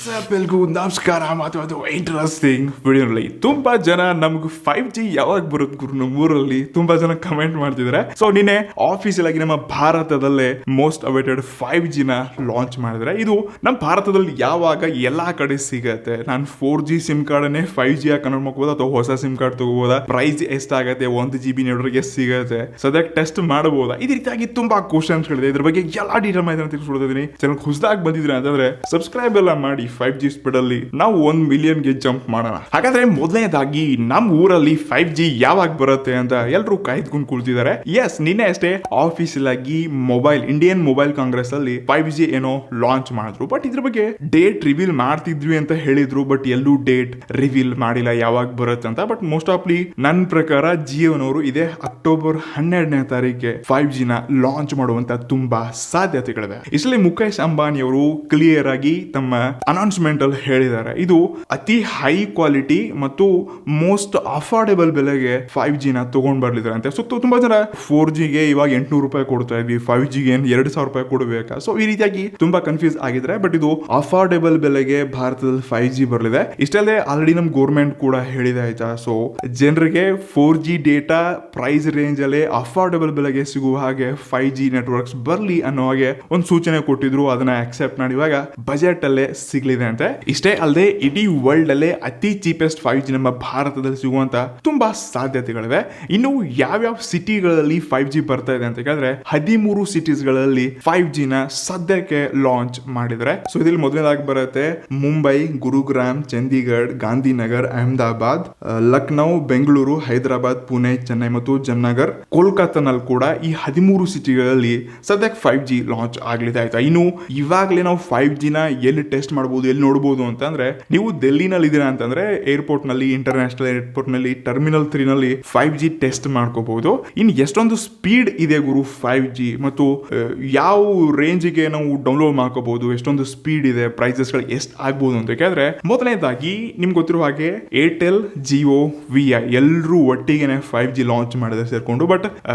ಎಲ್ರಿಗೂ ನಮಸ್ಕಾರ. ಮಾತಾಡೋದು ಇಂಟ್ರೆಸ್ಟಿಂಗ್ ವಿಡಿಯೋನಲ್ಲಿ ತುಂಬಾ ಜನ ನಮ್ಗೆ 5G ಯಾವಾಗ ಬರುತ್ತೆ ಗುರು ನಮ್ಮೂರಲ್ಲಿ ತುಂಬಾ ಜನ ಕಮೆಂಟ್ ಮಾಡ್ತಿದ್ದಾರೆ. ಸೊ ನಿನ್ನೆ ಆಫೀಸಿಯಲ್ ಆಗಿ ನಮ್ಮ ಭಾರತದಲ್ಲೇ ಮೋಸ್ಟ್ ಅವೈಟೆಡ್ 5G ನ ಲಾಂಚ್ ಮಾಡಿದ್ರೆ ಇದು ನಮ್ಮ ಭಾರತದಲ್ಲಿ ಯಾವಾಗ ಎಲ್ಲಾ ಕಡೆ ಸಿಗತ್ತೆ. ನಾನು 4G sim card 5G convert ಮಾಡ್ಕೋಬಹುದು ಅಥವಾ ಹೊಸ ಸಿಮ್ ಕಾರ್ಡ್ ತಗೋಬಹುದಾ, ಪ್ರೈಸ್ ಎಷ್ಟಾಗತ್ತೆ, 1GB ನೆಟ್ವರ್ಕ್ ಎಷ್ಟು ಸಿಗತ್ತೆ, ಸದ್ಯಕ್ಕೆ ಟೆಸ್ಟ್ ಮಾಡಬಹುದಾ, ಈ ರೀತಿಯಾಗಿ ತುಂಬಾ ಕ್ವಶನ್ಸ್ ಗಳಿದೆ. ಇದ್ರ ಬಗ್ಗೆ ಎಲ್ಲಾ ಡೀಟೇಲ್ ಮಾಹಿತಿ ತಿಳಿಸ್ಕೊಡ್ತಿದ್ದೀನಿ. ಚಾನಲ್ ಹೊಸದಾಗಿ ಬಂದಿದ್ರೆ ಅಂತಂದ್ರೆ ಸಬ್ಸ್ಕ್ರೈಬ್ ಎಲ್ಲ ಮಾಡಿ. 5G ಸ್ಪೀಡ್ ಅಲ್ಲಿ ನಾವು 1 ಮಿಲಿಯನ್ಗೆ ಜಂಪ್ ಮಾಡೋಣ. ಹಾಗಾದ್ರೆ ಮೊದಲನೇದಾಗಿ ನಮ್ಮ ಊರಲ್ಲಿ 5G ಯಾವಾಗ ಬರುತ್ತೆ ಅಂತ ಎಲ್ಲರೂ ಕಾಯ್ದುಕೊಂಡು ಕೂಳ್ತಿದ್ದಾರೆ. ಎಸ್, ನಿನ್ನೆ ಅಷ್ಟೇ ಆಫೀಸಿಯಲ್ ಆಗಿ ಇಂಡಿಯನ್ ಮೊಬೈಲ್ ಕಾಂಗ್ರೆಸ್ ಅಲ್ಲಿ 5G ಏನೋ ಲಾಂಚ್ ಮಾಡಿದ್ರು. ಬಟ್ ಇದ್ರ ಬಗ್ಗೆ ಡೇಟ್ ರಿವೀಲ್ ಮಾಡ್ತಿದ್ವಿ ಅಂತ ಹೇಳಿದ್ರು. ಬಟ್ ಎಲ್ಲೂ ಡೇಟ್ ರಿವೀಲ್ ಮಾಡಿಲ್ಲ ಯಾವಾಗ ಬರುತ್ತೆ ಅಂತ. ಬಟ್ ಮೋಸ್ಟ್ ಆಫ್ಲಿ ನನ್ನ ಪ್ರಕಾರ ಜಿಯೋನವರು ಇದೇ ಅಕ್ಟೋಬರ್ 12ನೇ ತಾರೀಕಿಗೆ 5G ನ ಲಾಂಚ್ ಮಾಡುವಂತ ತುಂಬಾ ಸಾಧ್ಯತೆಗಳಿವೆ. ಇಷ್ಟರಲ್ಲಿ ಮುಖೇಶ್ ಅಂಬಾನಿ ಅವರು ಕ್ಲಿಯರ್ ಆಗಿ ತಮ್ಮ ಅನೌನ್ಸ್ಮೆಂಟ್ ಅಲ್ಲಿ ಹೇಳಿದ್ದಾರೆ, ಇದು ಅತಿ ಹೈ ಕ್ವಾಲಿಟಿ ಮತ್ತು ಮೋಸ್ಟ್ ಅಫೋರ್ಡೆಬಲ್ ಬೆಲೆಗೆ 5G ನ ತಗೊಂಡ್ ಬರ್ಲಿದ್ದಾರೆ ಅಂತ. ಸೊ ತುಂಬಾ ಜನ 4Gಗೆ ಇವಾಗ 800 ರೂಪಾಯಿ ಕೊಡ್ತಾ ಇದ್ವಿ, 5Gಗೆ 2000 ರೂಪಾಯಿ ಕೊಡಬೇಕಾ, ಸೊ ಈ ರೀತಿಯಾಗಿ ತುಂಬಾ ಕನ್ಫ್ಯೂಸ್ ಆಗಿದ್ರೆ. ಬಟ್ ಇದು ಅಫೋರ್ಡೆಬಲ್ ಬೆಲೆಗೆ ಭಾರತದಲ್ಲಿ 5G ಬರಲಿದೆ. ಇಷ್ಟಲ್ಲೇ ಆಲ್ರೆಡಿ ನಮ್ ಗೌರ್ಮೆಂಟ್ ಕೂಡ ಹೇಳಿದೆ ಆಯ್ತಾ. ಸೊ ಜನರಿಗೆ 4G ಡೇಟಾ ಪ್ರೈಸ್ ರೇಂಜ್ ಅಲ್ಲಿ ಅಫೋರ್ಡೆಬಲ್ ಬೆಲೆಗೆ ಸಿಗುವ ಹಾಗೆ 5G ನೆಟ್ವರ್ಕ್ಸ್ ಬರ್ಲಿ ಅನ್ನೋ ಹಾಗೆ ಒಂದು ಸೂಚನೆ ಕೊಟ್ಟಿದ್ರು. ಅದನ್ನ ಅಕ್ಸೆಪ್ಟ್ ಮಾಡಿ ಇವಾಗ ಬಜೆಟ್ ಅಲ್ಲೇ ಸಿಗ್ಲಿದೆ ಅಂತೆ. ಇಷ್ಟೇ ಅಲ್ಲದೆ ಇಡೀ ವರ್ಲ್ಡ್ ಅಲ್ಲೇ ಅತಿ ಚೀಪೆಸ್ಟ್ 5G ನಮ್ಮ ಭಾರತದಲ್ಲಿ ಸಿಗುವಂತ ತುಂಬಾ ಸಾಧ್ಯತೆಗಳಿವೆ. ಇನ್ನು ಯಾವ್ಯಾವ ಸಿಟಿಗಳಲ್ಲಿ 5G ಬರ್ತಾ ಇದೆ ಅಂತ ಹೇಳಿದ್ರೆ 13 ಸಿಟೀಸ್ ಗಳಲ್ಲಿ 5G ನ ಸದ್ಯಕ್ಕೆ ಲಾಂಚ್ ಮಾಡಿದ್ರೆ. ಸೊ ಇದ್ರಲ್ಲಿ ಮೊದಲನೇದಾಗಿ ಬರುತ್ತೆ ಮುಂಬೈ, ಗುರುಗ್ರಾಮ್, ಚಂಡೀಗಢ, ಗಾಂಧಿನಗರ್, ಅಹಮದಾಬಾದ್, ಲಕ್ನೋ, ಬೆಂಗಳೂರು, ಹೈದರಾಬಾದ್, ಪುಣೆ, ಚೆನ್ನೈ ಮತ್ತು ಜಮ್ನಗರ್, ಕೋಲ್ಕತ್ತಾನಲ್ಲಿ ಕೂಡ ಈ 13 ಸಿಟಿಗಳಲ್ಲಿ ಸದ್ಯಕ್ಕೆ 5G ಲಾಂಚ್ ಆಗಲಿದೆ ಆಯ್ತಾ. ಇನ್ನು ಇವಾಗಲೇ ನಾವು 5G ನ ಎಲ್ಲಿ ಟೆಸ್ಟ್ ಮಾಡಬಹುದು, ಎಲ್ಲಿ ನೋಡಬಹುದು ಅಂತಂದ್ರೆ, ನೀವು ಡೆಲ್ಲಿನಲ್ಲಿ ಇದೀರಾ ಅಂತಂದ್ರೆ ಏರ್ಪೋರ್ಟ್ ನಲ್ಲಿ, ಇಂಟರ್ನ್ಯಾಷನಲ್ ಏರ್ಪೋರ್ಟ್ ನಲ್ಲಿ, ಟರ್ಮಿನಲ್ 3 ನಲ್ಲಿ 5G ಟೆಸ್ಟ್ ಮಾಡ್ಕೋಬಹುದು. ಇನ್ನು ಎಷ್ಟೊಂದು ಸ್ಪೀಡ್ ಇದೆ ಗುರು 5G ಮತ್ತು ಯಾವ ರೇಂಜ್ಗೆ ನಾವು ಡೌನ್ಲೋಡ್ ಮಾಡ್ಕೋಬಹುದು, ಎಷ್ಟೊಂದು ಸ್ಪೀಡ್ ಇದೆ, ಪ್ರೈಸಸ್ ಗಳು ಎಷ್ಟು ಆಗ್ಬಹುದು ಅಂತ ಕೇಳಿದ್ರೆ, ಮೊದಲನೇದಾಗಿ ನಿಮ್ಗೆ ಗೊತ್ತಿರುವ ಹಾಗೆ ಏರ್ಟೆಲ್, ಜಿಯೋ, ವಿಐ ಎಲ್ಲರೂ ಒಟ್ಟಿಗೆ 5G ಲಾಂಚ್ ಮಾಡಿದ್ರೆ ಸೇರ್ಕೊಂಡು. ಬಟ್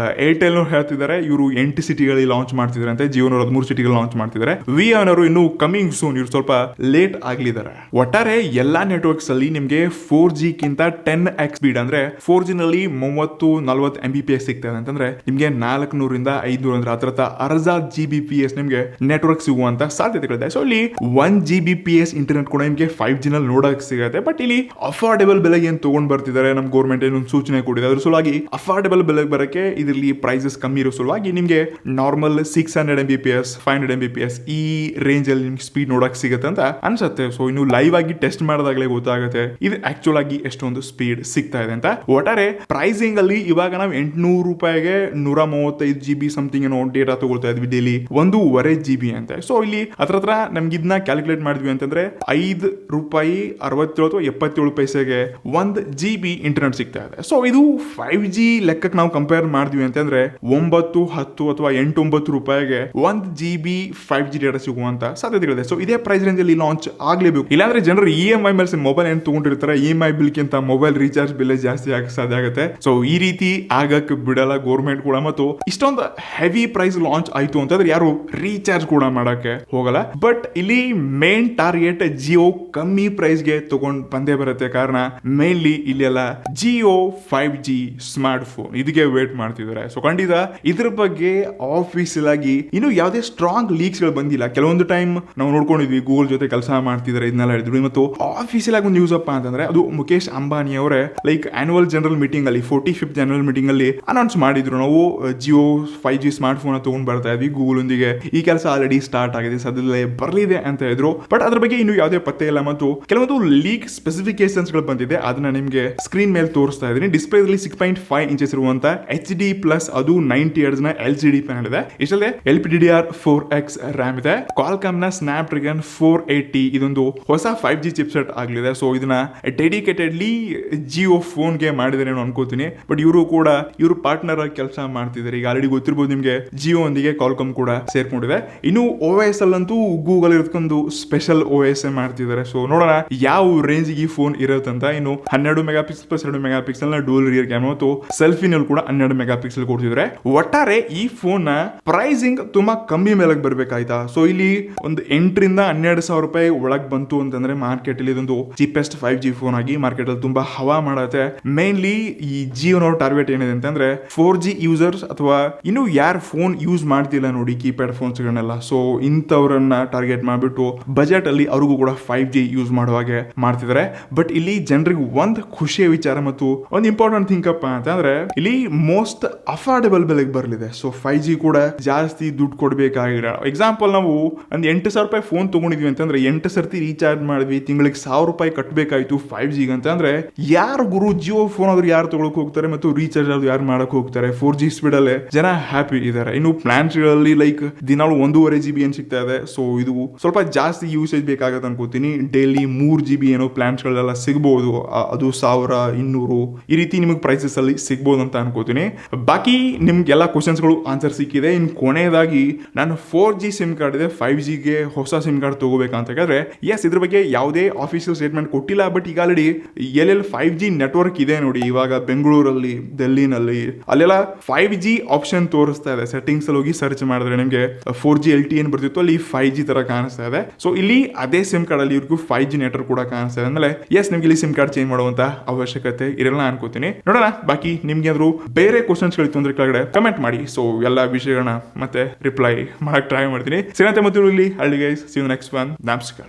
ಏರ್ಟೆಲ್ ಹೇಳ್ತಿದ್ದಾರೆ ಇವರು 8 ಸಿಟಿಗಳಲ್ಲಿ ಲಾಂಚ್ ಮಾಡ್ತಿದ್ದಾರೆ ಅಂತ, ಜಿಯೋನವರು 13 ಸಿಟಿಗಳು ಲಾಂಚ್ ಮಾಡ್ತಿದ್ದಾರೆ. ವಿಐನವರು ಇನ್ನು ಕಮಿಂಗ್ ಸೂನ್, ಇವ್ರು ಸ್ವಲ್ಪ ಲೇಟ್ ಆಗ್ಲಿದ್ದಾರೆ. ಒಟ್ಟಾರೆ ಎಲ್ಲಾ ನೆಟ್ವರ್ಕ್ಸ್ ಅಲ್ಲಿ ನಿಮ್ಗೆ 4G ಗಿಂತ 10x ಸ್ಪೀಡ್ ಅಂದ್ರೆ 4G ನಲ್ಲಿ 30-40 Mbps ಸಿಗ್ತದೆ ಅಂತಂದ್ರೆ ನಿಮ್ಗೆ 400 ಇಂದ 500 ಅಂದ್ರೆ ಹತ್ರ ಅರ್ಧ Gbps ನಿಮ್ಗೆ ನೆಟ್ವರ್ಕ್ ಸಿಗುವಂತ ಸಾಧ್ಯತೆಗಳಿದೆ. ಸೊ ಇಲ್ಲಿ 1 Gbps ಇಂಟರ್ನೆಟ್ ಕೂಡ ನಿಮ್ಗೆ 5G ನಲ್ಲಿ ನೋಡಕ್ ಸಿಗುತ್ತೆ. ಬಟ್ ಇಲ್ಲಿ ಅಫೋರ್ಡೆಬಲ್ ಬೆಲೆಗೆ ಏನ್ ತಗೊಂಡ್ ಬರ್ತಿದ್ದಾರೆ, ನಮ್ ಗೌರ್ಮೆಂಟ್ ಏನೊಂದು ಸೂಚನೆ ಕೊಟ್ಟಿದೆ. ಅದ್ರ ಸಲುವಾಗಿ ಅಫೋರ್ಡೆಬಲ್ ಬೆಲೆಗೆ ಬರಕ್ಕೆ ಇದರಲ್ಲಿ ಪ್ರೈಸಸ್ ಕಮ್ಮಿ ಇರೋ ಸಲುವಾಗಿ ನಿಮ್ಗೆ ನಾರ್ಮಲ್ 600 Mbps 500 Mbps ಈ ರೇಂಜ್ ಅಲ್ಲಿ ನಿಮ್ಗೆ ಸ್ಪೀಡ್ ನೋಡಕ್ ಸಿಗುತ್ತೆ ಅಂತ ಅನ್ಸುತ್ತೆ. ಸೊ ಇನ್ನು ಲೈವ್ ಆಗಿ ಟೆಸ್ಟ್ ಮಾಡಿದಾಗಲೇ ಗೊತ್ತಾಗುತ್ತೆ ಇದು ಆಕ್ಚುಲ್ ಆಗಿ ಎಷ್ಟೊಂದು ಸ್ಪೀಡ್ ಸಿಗ್ತಾ ಇದೆ ಅಂತ. ಒಟ್ಟಾರೆ ಪ್ರೈಸಿಂಗ್ ಅಲ್ಲಿ ಇವಾಗ ನಾವು 800 ರೂಪಾಯಿಗೆ 135 GB ಸಮಥಿಂಗ್ ಏನೋ ಡೇಟಾ ತಗೊಳ್ತಾ ಇದ್ವಿ ಡೈಲಿ, 1.5 GB ಅಂತ. ಸೊ ಇಲ್ಲಿ ಹತ್ರ ನಮ್ಗೆ ಇದನ್ನ ಕ್ಯಾಲ್ಕುಲೇಟ್ ಮಾಡಿದ್ವಿ ಅಂತಂದ್ರೆ 5 ರೂಪಾಯಿ 67 ಅಥವಾ 77 ಪೈಸೆಗೆ 1 GB ಇಂಟರ್ನೆಟ್ ಸಿಗ್ತಾ ಇದೆ. ಸೊ ಇದು 5G ಲೆಕ್ಕಕ್ಕೆ ನಾವು ಕಂಪೇರ್ ಮಾಡಿದ್ವಿ ಅಂತಂದ್ರೆ 9, 10 ಅಥವಾ 8, 9 ರೂಪಾಯಿಗೆ 1 GB 5G ಡೇಟಾ ಸಿಗುವಂತ ಸಾಧ್ಯತೆಗಳಿದೆ. ಸೊ ಇದೇ ಪ್ರೈಸ್ ರೇಂಜ್ ಅಲ್ಲಿ ಲಾಂಚ್ ಆಗ್ಲೇಬೇಕು. ಇಲ್ಲಾಂದ್ರೆ ಜನರು EMI ಮೇಲೆ ಮೊಬೈಲ್ ಏನ್ ತಗೊಂಡಿರ್ತಾರೆ, EMI ಬಿಲ್ ಗಿಂತ ಮೊಬೈಲ್ ರೀಚಾರ್ಜ್ ಬಿಲ್ ಜಾಸ್ತಿ ಆಗಕ್ಕೆ ಸಾಧ್ಯ ಆಗುತ್ತೆ. ಸೊ ಈ ರೀತಿ ಆಗಕ್ಕೆ ಬಿಡಲ್ಲ ಗೌರ್ಮೆಂಟ್ ಕೂಡ. ಮತ್ತು ಇಷ್ಟೊಂದು ಹೆವಿ ಪ್ರೈಸ್ ಲಾಂಚ್ ಆಯ್ತು ಅಂತಂದ್ರೆ ಯಾರು ರೀಚಾರ್ಜ್ ಕೂಡ ಮಾಡಕ್ಕೆ ಹೋಗಲ್ಲ. ಬಟ್ ಇಲ್ಲಿ ಮೇನ್ ಟಾರ್ಗೆಟ್ ಜಿಯೋ ಕಮ್ಮಿ ಪ್ರೈಸ್ ಗೆ ತಗೊಂಡ್ ಬಂದೇ ಬರುತ್ತೆ. ಕಾರಣ ಮೇನ್ಲಿ ಇಲ್ಲೆಲ್ಲ ಜಿಯೋ 5G ಸ್ಮಾರ್ಟ್ ಫೋನ್ ಇದಕ್ಕೆ ವೇಟ್ ಮಾಡ್ತಿದ್ದಾರೆ. ಸೊ ಖಂಡಿತ ಇದ್ರ ಬಗ್ಗೆ ಆಫೀಸಿಯಲ್ ಆಗಿ ಇನ್ನು ಯಾವುದೇ ಸ್ಟ್ರಾಂಗ್ ಲೀಕ್ಸ್ ಗಳು ಬಂದಿಲ್ಲ. ಕೆಲವೊಂದು ಟೈಮ್ ನಾವು ನೋಡ್ಕೊಂಡಿದ್ವಿ ಗೂಗಲ್ ಜೊತೆ ಕೆಲಸ ಮಾಡ್ತಿದ್ದಾರೆ, ಇದನ್ನೆಲ್ಲ ಹೇಳಿದ್ರು. ಮತ್ತು ಆಫೀಸಿಯಲ್ ಆಗಿ ಒಂದು ನ್ಯೂಸ್ ಅಪ್ಪ ಅಂತಂದ್ರೆ ಅದು ಮುಖೇಶ್ ಅಂಬಾನಿ ಅವರೇ ಲೈಕ್ ಆನ್ಯುವಲ್ ಜನರಲ್ ಮೀಟಿಂಗ್ ಅಲ್ಲಿ 45th ಆನ್ಯುವಲ್ ಮೀಟಿಂಗ್ ಅಲ್ಲಿ ಅನೌನ್ಸ್ ಮಾಡಿದ್ರು, ನಾವು ಜಿಯೋ 5G ಸ್ಮಾರ್ಟ್ ಫೋನ್ ತಗೊಂಡ್ ಬರ್ತಾ ಇದ್ವಿ ಗೂಗಲ್ ಒಂದಿಗೆ, ಈ ಕೆಲಸ ಆಲ್ರೆಡಿ ಸ್ಟಾರ್ಟ್ ಆಗಿದೆ, ಸದ್ಯದಲ್ಲೇ ಬರ್ಲಿದೆ ಅಂತ ಹೇಳಿದ್ರು. ಬಟ್ ಅದ್ರ ಬಗ್ಗೆ ಇನ್ನು ಯಾವುದೇ ಪತ್ತೆ ಇಲ್ಲ. ಮತ್ತು ಕೆಲವೊಂದು ಲೀಕ್ ಸ್ಪೆಸಿಫಿಕೇಶನ್ಸ್ ಗಳು ಬಂದಿದೆ, ಅದನ್ನ ನಿಮ್ಗೆ ಸ್ಕ್ರೀನ್ ಮೇಲೆ ತೋರಿಸ್ತಾ ಇದ್ದೀನಿ. ಡಿಸ್ಪ್ಲೇ 6.5 ಇಂಚಸ್ ಇರುವಂತ HD+ ಅದು 90 Hz ನ LCD ಪ್ಯಾನಲ್ ಇದೆ. ಇಷ್ಟಲ್ಲೇ LPDDR4X RAM ಇದೆ. ಕ್ವಾಲ್ಕಾಮ್ ನ ಸ್ನ್ಯಾಪ್ಡ್ರ್ಯಾಗನ್ 480 ಇದೊಂದು ಹೊಸ 5G ಚಿಪ್ಸೆಟ್ ಆಗಲಿದೆ. ಸೊ ಇದನ್ನ ಡೆಡಿಕೇಟೆಡ್ಲಿ ಜಿಯೋ ಫೋನ್ ಗೆ ಮಾಡಿದರೆ ಅನ್ಕೋತೀನಿ. ಬಟ್ ಇವರು ಪಾರ್ಟ್ನರ್ ಆಗಿ ಕೆಲಸ ಮಾಡ್ತಿದ್ದಾರೆ. ಈಗ ಆಲ್ರೆಡಿ ಗೊತ್ತಿರಬಹುದು ನಿಮ್ಗೆ ಜಿಯೋ ಒಂದಿಗೆ ಕ್ವಾಲ್ಕಾಮ್ ಕೂಡ ಸೇರ್ಕೊಂಡಿದೆ. ಇನ್ನು OS ಅಲ್ಲಂತೂ ಗೂಗಲ್ ಇರ್ಕೊಂಡು ಸ್ಪೆಷಲ್ OS ಮಾಡ್ತಿದ್ದಾರೆ. ಸೊ ನೋಡೋಣ ಯಾವ ರೇಂಜ್ ಈ ಫೋನ್ ಇರುತ್ತಂತ. ಇನ್ನು 12 MP ಪ್ಲಸ್ 2 MP ನ ಡೂಲ್ ರಿಯರ್ ಕ್ಯಾಮೆರಾ ಮತ್ತು ಸೆಲ್ಫಿನಲ್ಲಿ ಕೂಡ 12 MP ಕೊಡ್ತಿದ್ದಾರೆ. ಒಟ್ಟಾರೆ ಈ ಫೋನ್ ನ ಪ್ರೈಸಿಂಗ್ ತುಂಬಾ ಕಮ್ಮಿ ಮೇಲೆ ಬರ್ಬೇಕಾಯ್ತಾ. ಸೊ ಇಲ್ಲಿ ಒಂದು 8 ರಿಂದ 12,000 ರೂಪಾಯಿ ರೂಪಾಯಿ ಒಳಗ್ ಬಂತು ಅಂತಂದ್ರೆ ಮಾರ್ಕೆಟ್ ಅಲ್ಲಿ ಇದೊಂದು ಚೀಪೆಸ್ಟ್ 5G ಫೋನ್ ಆಗಿ ಮಾರ್ಕೆಟ್ ಅಲ್ಲಿ ತುಂಬಾ ಹವಾ ಮಾಡತ್ತೆ. ಮೇನ್ಲಿ ಈ ಜಿಯೋನವ್ರ ಟಾರ್ಗೆಟ್ ಏನಿದೆ ಅಂತಂದ್ರೆ 4G ಯೂಸರ್ಸ್ ಅಥವಾ ಇನ್ನು ಯಾರು ಫೋನ್ ಯೂಸ್ ಮಾಡ್ತಿಲ್ಲ ನೋಡಿ ಕೀಪ್ಯಾಡ್ ಫೋನ್ಸ್ ಗಳನ್ನೆಲ್ಲ, ಸೊ ಇಂಥವ್ರನ್ನ ಟಾರ್ಗೆಟ್ ಮಾಡ್ಬಿಟ್ಟು ಬಜೆಟ್ ಅಲ್ಲಿ ಅವ್ರಿಗೂ ಕೂಡ 5G ಯೂಸ್ ಮಾಡುವ ಹಾಗೆ ಮಾಡ್ತಿದ್ದಾರೆ. ಬಟ್ ಇಲ್ಲಿ ಜನರಿಗೆ ಒಂದ್ ಖುಷಿಯ ವಿಚಾರ ಮತ್ತು ಒಂದು ಇಂಪಾರ್ಟೆಂಟ್ ಥಿಂಕ್ ಅಪ್ಪ ಅಂತಂದ್ರೆ ಇಲ್ಲಿ ಮೋಸ್ಟ್ ಅಫೋರ್ಡೆಬಲ್ ಬೆಲೆಗೆ ಬರಲಿದೆ. ಸೊ 5G ಕೂಡ ಜಾಸ್ತಿ ದುಡ್ಡು ಕೊಡ್ಬೇಕಾಗಿಲ್ಲ. ಎಕ್ಸಾಂಪಲ್ ನಾವು ಒಂದು 8,000 ರೂಪಾಯಿ ಫೋನ್ ತಗೊಂಡಿದ್ವಿ ಅಂತಂದ್ರೆ 8 ಸರ್ತಿ ರೀಚಾರ್ಜ್ ಮಾಡಿದ್ವಿ, ತಿಂಗಳಿಗೆ 1,000 ರೂಪಾಯಿ ಕಟ್ಟಬೇಕಾಯ್ತು 5G ಅಂತಂದ್ರೆ ಯಾರು ಗುರು ಜಿಯೋ ಫೋನ್ ಆದ್ರೂ ಯಾರು ತಗೊಳಕ್ ಹೋಗ್ತಾರೆ ಮತ್ತು ರೀಚಾರ್ಜ್ ಆದ್ರೂ ಯಾರು ಮಾಡಕ್ ಹೋಗ್ತಾರೆ. 4G ಸ್ಪೀಡ್ ಅಲ್ಲೇ ಜನ ಹ್ಯಾಪಿ ಇದಾರೆ. ಇನ್ನು ಪ್ಲಾನ್ಸ್ ಗಳಲ್ಲಿ ಲೈಕ್ ದಿನಾಲು 1.5 GB ಏನ್ ಸಿಗ್ತಾ ಇದೆ. ಸೊ ಇದು ಸ್ವಲ್ಪ ಜಾಸ್ತಿ ಯೂಸೇಜ್ ಬೇಕಾಗತ್ತೆ ಅನ್ಕೋತೀನಿ. ಡೈಲಿ 3 GB ಏನೋ ಪ್ಲಾನ್ಸ್ ಗಳೆಲ್ಲ ಸಿಗಬಹುದು, ಅದು 1,200 ಈ ರೀತಿ ನಿಮಗೆ ಪ್ರೈಸಸ್ ಅಲ್ಲಿ ಸಿಗಬಹುದು ಅಂತ ಅನ್ಕೋತೀನಿ. ಬಾಕಿ ನಿಮ್ಗೆ ಎಲ್ಲ ಕ್ವಶನ್ಸ್ ಗಳು ಆನ್ಸರ್ ಸಿಕ್ಕಿದೆ. ಇನ್ ಕೊನೆಯದಾಗಿ ನಾನು 4G ಸಿಮ್ ಕಾರ್ಡ್ ಇದೆ 5Gಗೆ ಹೊಸ ಸಿಮ್ ಕಾರ್ಡ್ ತಗೋಬೇಕಂತ ಹೇಳಿದ್ರೆ ಎಸ್ ಇದ್ರ ಬಗ್ಗೆ ಯಾವುದೇ ಆಫೀಷಿಯಲ್ ಸ್ಟೇಟ್ಮೆಂಟ್ ಕೊಟ್ಟಿಲ್ಲ. ಬಟ್ ಈಗ ಆಲ್ರೆಡಿ ಎಲ್ಲೆಲ್ಲಿ 5G ನೆಟ್ವರ್ಕ್ ಇದೆ ನೋಡಿ, ಇವಾಗ ಬೆಂಗಳೂರಲ್ಲಿ, ಡೆಲ್ಲಿನಲ್ಲಿ ಅಲ್ಲೆಲ್ಲ 5G ಆಪ್ಷನ್ ತೋರಿಸ್ತಾ ಇದೆ. ಸೆಟ್ಟಿಂಗ್ಸ್ ಅಲ್ಲಿ ಹೋಗಿ ಸರ್ಚ್ ಮಾಡಿದ್ರೆ ನಿಮಗೆ 4G LTE ಏನ್ ಬರ್ತಿತ್ತು ಅಲ್ಲಿ 5G ತರ ಕಾಣಿಸ್ತಾ ಇದೆ. ಸೊ ಇಲ್ಲಿ ಅದೇ ಸಿಮ್ ಕಾರ್ಡ್ ಅಲ್ಲಿ ಇವ್ರಿಗೂ 5G ನೆಟ್ವರ್ಕ್ ಕೂಡ ಕಾಣಿಸ್ತಾ ಇದೆ. ಅಂದ್ರೆ ಎಸ್ ನಿಮ್ಗೆ ಇಲ್ಲಿ ಸಿಮ್ ಕಾರ್ಡ್ ಚೇಂಜ್ ಮಾಡುವಂತ ಅವಶ್ಯಕತೆ ಇರಲ್ಲ ಅನ್ಕೋತೀನಿ. ನೋಡೋಣ ಬಾಕಿ ನಿಮ್ಗೆ ಏನಾದ್ರು ಬೇರೆ ಕ್ವಶನ್ಸ್ ಗಳಿತ್ತು ಅಂದ್ರೆ ಕೆಳಗಡೆ ಕಮೆಂಟ್ ಮಾಡಿ. ಸೊ ಎಲ್ಲ ವಿಷಯಗಳನ್ನ ಮತ್ತೆ ರಿಪ್ಲೈ ಮಾಡಕ್ ಟ್ರೈ ಮಾಡ್ತೀನಿ. ಸಿಗಂತೆ ಮತ್ತು ಇಲ್ಲಿ ಹಳ್ಳಿ guys, see you next one. ನಮಸ್ಕಾರ.